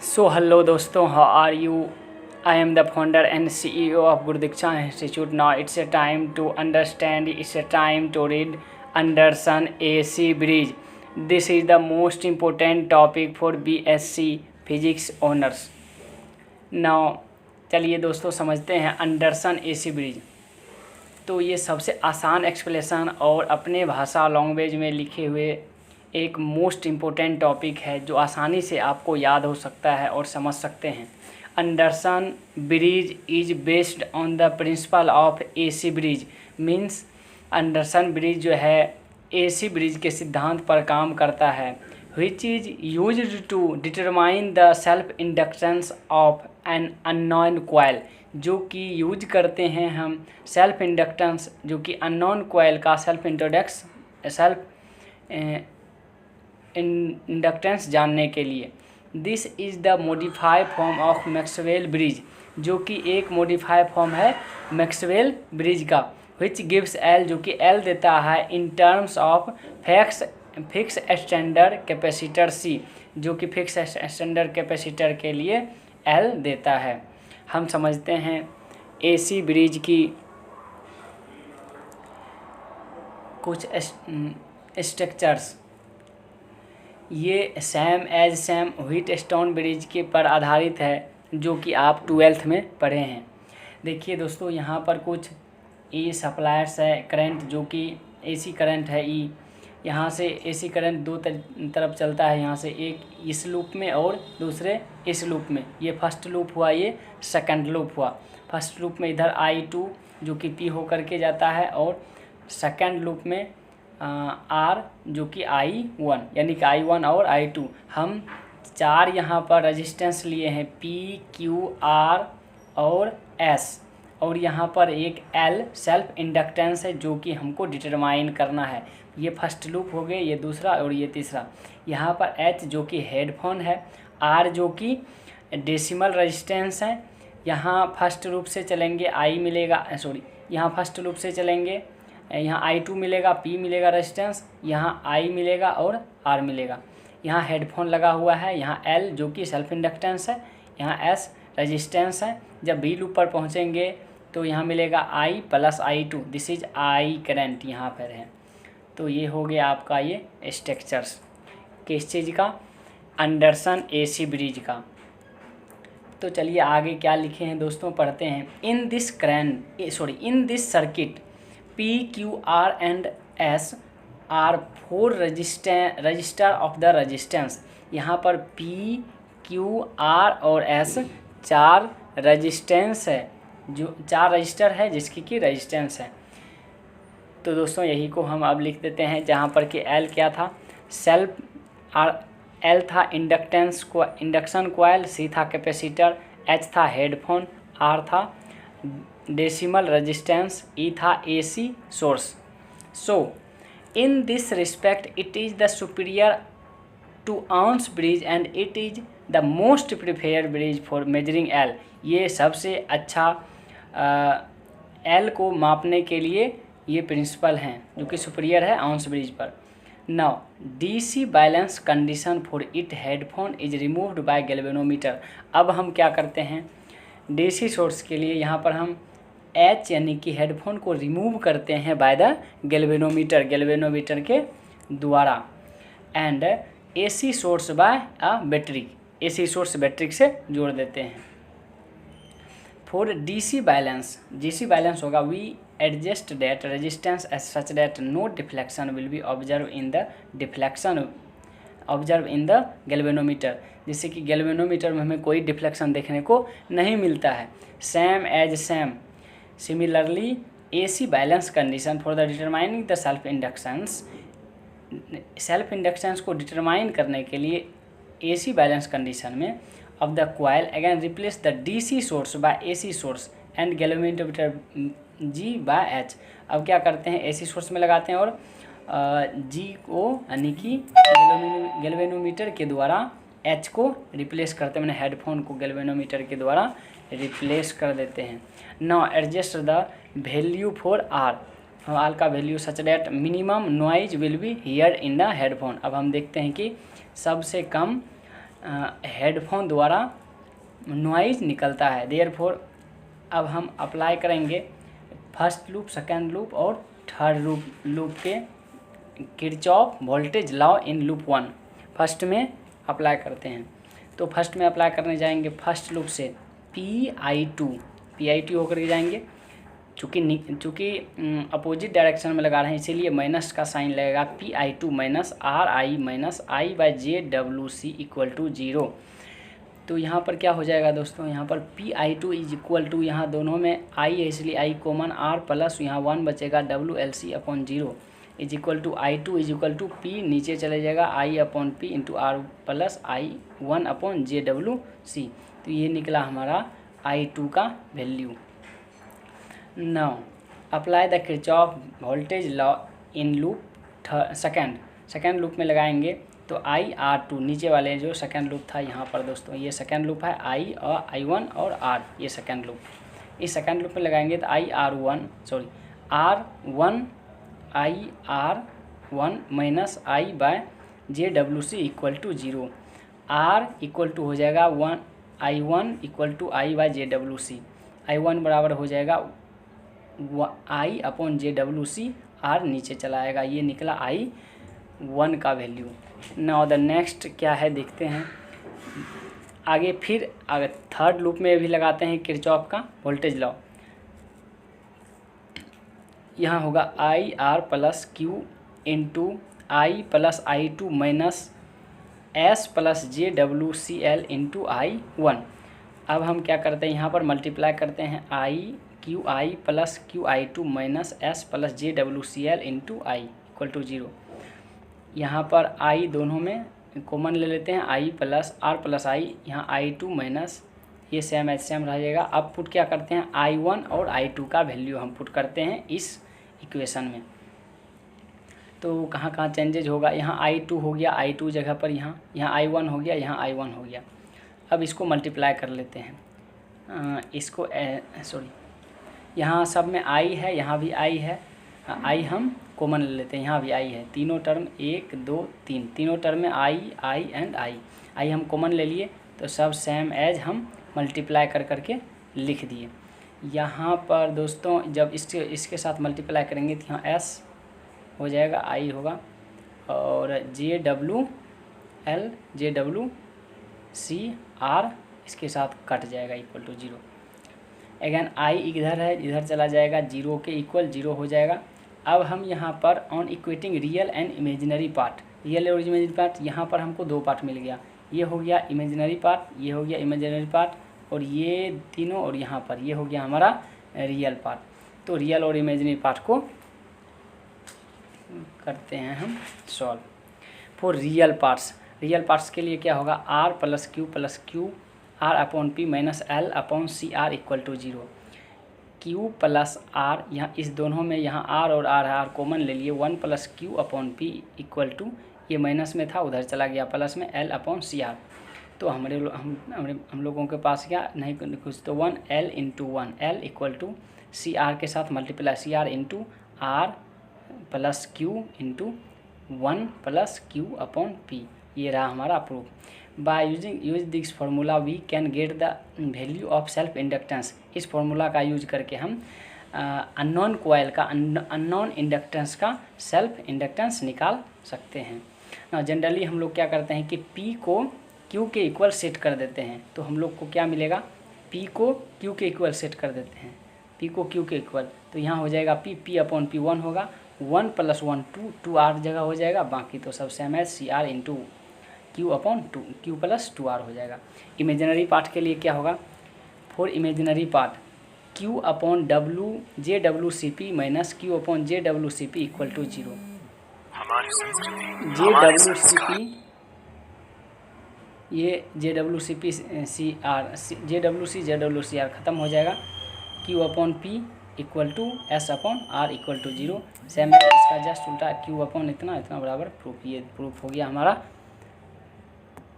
So hello दोस्तों, how are you? I am the founder and CEO of Guru Diksha Institute. Now it's a time to understand, it's a time to read Anderson AC Bridge. This is the most important topic for BSc Physics Honors. Now चलिए दोस्तों समझते हैं Anderson AC bridge. तो ये सबसे आसान explanation और अपने भाषा लैंग्वेज में लिखे हुए एक मोस्ट इम्पोर्टेंट टॉपिक है जो आसानी से आपको याद हो सकता है और समझ सकते हैं। Anderson bridge is based on the principle of AC bridge. Means Anderson bridge जो है एसी ब्रिज के सिद्धांत पर काम करता है, which is used to determine the self inductance of an unknown coil. जो कि यूज करते हैं हम सेल्फ इंडक्टेंस, जो कि अननोन कॉइल का सेल्फ इंडक्टेंस जानने के लिए। This is the modified form of Maxwell bridge, जो कि एक मॉडिफाइड फॉर्म है मैक्सवेल ब्रिज का, विच गिव्स एल, जो कि एल देता है in terms of fix standard capacitor C, जो कि फिक्स स्टैंडर्ड कैपेसिटर के लिए एल देता है। हम समझते हैं एसी ब्रिज की कुछ स्ट्रक्चर्स। ये सेम व्हीटस्टोन ब्रिज के पर आधारित है, जो कि आप 12th में पढ़े हैं। देखिए दोस्तों, यहाँ पर कुछ ई सप्लायर्स है करंट, जो कि एसी करंट है ई। यहाँ से एसी करंट दो तरफ चलता है, यहाँ से एक इस लूप में और दूसरे इस लूप में। ये फर्स्ट लूप हुआ, ये सेकंड लूप हुआ। फर्स्ट लूप में इधर I2 जो कि P होकर के जाता है, और सेकंड लूप में R जो कि I1, यानी कि I1 और I2। हम चार यहाँ पर रेजिस्टेंस लिए हैं, P, Q, R और S, और यहाँ पर एक L सेल्फ इंडक्टेंस है जो कि हमको डिटरमाइन करना है। ये फर्स्ट लूप हो गए, ये दूसरा और ये तीसरा। यहाँ पर H जो कि हेडफोन है, R जो कि डेसिमल रेजिस्टेंस है। यहाँ फर्स्ट लूप से चलेंगे I मिलेगा, यहाँ फर्स्ट लूप से चलेंगे, यहाँ I2 मिलेगा, P मिलेगा रेजिस्टेंस, यहाँ I मिलेगा और R मिलेगा। यहाँ हेडफोन लगा हुआ है, यहाँ L जो कि सेल्फ इंडक्टेंस है, यहाँ S रेजिस्टेंस है। जब B लूप पर पहुँचेंगे तो यहाँ मिलेगा I plus I2, this is I current यहाँ पर है। तो ये हो गया आपका ये स्ट्रक्चर्स किस चीज़ का, अंडरसन एसी ब्रिज का। तो चलिए आगे क्या लिखे हैं दोस्तों, पढ़ते हैं। In this circuit P, Q, R and S are 4 register of the resistance. यहाँ पर P, Q, R और S 4 रेजिस्टेंस है, जो 4 रजिस्टर है जिसकी की रेजिस्टेंस है। तो दोस्तों यही को हम अब लिख देते हैं, जहाँ पर कि L क्या था, L था इंडक्शन कॉइल, C था कैपेसिटर, H था हेडफोन, R था डेसिमल रेजिस्टेंस, E था AC source. So in this respect it is the superior to Owen's bridge and it is the most preferred bridge for measuring L। ये सबसे अच्छा L को मापने के लिए ये प्रिंसिपल हैं, जो कि सुपीरियर है आउंस ब्रिज पर। Now DC balance condition for it headphone is removed by galvanometer. अब हम क्या करते हैं, DC सोर्स के लिए यहाँ पर हम H यानी कि हेडफोन को रिमूव करते हैं बाय द गैल्वेनोमीटर के द्वारा, and AC source by a battery, AC source battery से जोड़ देते हैं। फॉर DC बैलेंस होगा, we adjust that resistance as such that no deflection will be observed in the galvanometer। जिससे कि गैल्वेनोमीटर में हमें कोई डिफ्लेक्शन देखने को नहीं मिलता है। Same similarly AC balance condition for the determining the self inductance को डिटरमाइन करने के लिए AC बैलेंस कंडीशन में of the coil again replace the DC source by AC source and galvanometer G by H। अब क्या करते हैं, AC source में लगाते हैं और G को यानी कि गैल्वेनोमीटर के द्वारा H को रिप्लेस करते हैं, मैंने हेडफोन को गैल्वेनोमीटर के द्वारा रिप्लेस कर देते हैं। Now adjust the value for R का value such that minimum noise will be here in the headphone. अब हम देखते हैं कि सबसे कम हेडफोन द्वारा नॉइज निकलता है। देयरफॉर अब हम अप्लाई करेंगे फर्स्ट लूप, सेकेंड लूप और थर्ड लूप के Kirchhoff voltage law in loop 1 first में अप्लाई करते हैं। तो फर्स्ट में अप्लाई करने जाएंगे फर्स्ट लूप से Pi2 होकर के जाएंगे। चूँकि अपोजिट डायरेक्शन में लगा रहे हैं इसीलिए माइनस का साइन लगेगा। Pi2 minus Ri minus I by JWC equal to 0। तो यहाँ पर क्या हो जाएगा दोस्तों, यहाँ पर Pi2 इज इक्वल टू, यहाँ दोनों में I है इसलिए I कॉमन, R प्लस यहाँ 1 बचेगा WLC upon 0 is equal to I2 is equal to P नीचे चले जाएगा I upon P into R plus I1 upon JWC। तो ये निकला हमारा I2 का value. Now apply the Kirchhoff voltage law in loop second loop में लगाएंगे तो I/R2 नीचे वाले जो सेकेंड लूप था यहाँ पर दोस्तों, ये सेकेंड लूप है I और I1 और R, ये सेकेंड लूप। इस सेकेंड लूप में लगाएंगे तो R1 minus I by JWC equal to 0। R equal to हो जाएगा I1 equal to I by JWC। I1 बराबर हो जाएगा I अपॉन JWC, R नीचे चला आएगा, ये निकला I1 का वैल्यू। नाउ द नेक्स्ट क्या है देखते हैं आगे। फिर अगर थर्ड लूप में भी लगाते हैं किरचॉफ का वोल्टेज लॉ। यहाँ होगा IR plus Q into I plus I2 minus S plus JWCL into I1। अब हम क्या करते हैं, यहाँ पर मल्टीप्लाई करते हैं IQI plus QI2 minus S plus JWCL into I equal to 0। यहाँ पर I दोनों में कॉमन ले लेते हैं, I plus R plus I, यहाँ I2 माइनस ये सेम एज सेम रह जाएगा। अब पुट क्या करते हैं I1 और I2 का वैल्यू हम पुट करते हैं इस इक्वेशन में। तो कहाँ कहाँ चेंजेज होगा, यहाँ I2 हो गया, I2 जगह पर यहाँ I1 हो गया, यहाँ I1 हो गया। अब इसको मल्टीप्लाई कर लेते हैं, इसको यहाँ सब में I है, यहाँ भी I है, I हम कॉमन ले लेते हैं, यहाँ भी I है। तीनों टर्म 1 2 3 तीनों टर्म में I एंड I हम कॉमन ले लिए तो सब सेम एज हम मल्टीप्लाई कर करके लिख दिए। यहाँ पर दोस्तों जब इसके साथ मल्टीप्लाई करेंगे तो यहाँ S हो जाएगा, I होगा और JWC/R इसके साथ कट जाएगा इक्वल टू 0। अगेन I इधर है, इधर चला जाएगा, 0 के इक्वल 0 हो जाएगा। अब हम यहाँ पर on equating real and imaginary part, real और इमेजिनरी पार्ट, यहाँ पर हमको दो पार्ट मिल गया, ये हो गया इमेजिनरी पार्ट, ये हो गया इमेजिनरी पार्ट और ये तीनों, और यहाँ पर ये हो गया हमारा रियल पार्ट। तो रियल और इमेजिनरी पार्ट को करते हैं हम सॉल्व। फॉर रियल पार्ट्स के लिए क्या होगा, R plus Q R upon P minus L upon CR equal to 0। Q plus R, यहाँ इस दोनों में यहाँ R और R है, R कॉमन ले लिए, 1 plus Q upon P equal to, ये माइनस में था उधर चला गया, प्लस में L अपॉन CR। तो हम लोगों के पास क्या नहीं कुछ, तो 1 L into 1 L equal to CR के साथ multiply CR into R plus Q into 1 plus Q upon P। ये रहा हमारा proof. By use this formula we can get the value of self inductance. इस फार्मूला का use करके हम unknown coil का, अननोन इंडक्टेंस का सेल्फ इंडक्टेंस निकाल सकते हैं ना। जनरली हम लोग क्या करते हैं कि P को Q के इक्वल सेट कर देते हैं, तो हम लोग को क्या मिलेगा, P को Q के इक्वल सेट कर देते हैं, P को Q के इक्वल, तो यहाँ हो जाएगा P अपॉन P 1 होगा, 1 प्लस 1 2 R जगह हो जाएगा, बाकी तो सब सेम है, CR into Q upon 2 Q plus 2R हो जाएगा। इमेजिनरी पार्ट के लिए क्या होगा, for imaginary part Q upon JWCP minus Q upon JWCP equal to 0। JWCP, ये JWCP JWCR ख़त्म हो जाएगा, Q upon P equal to S upon R equal to 0। Same है, इसका जस्ट उल्टा Q अपॉन इतना बराबर प्रूफ, ये प्रूफ हो गया हमारा।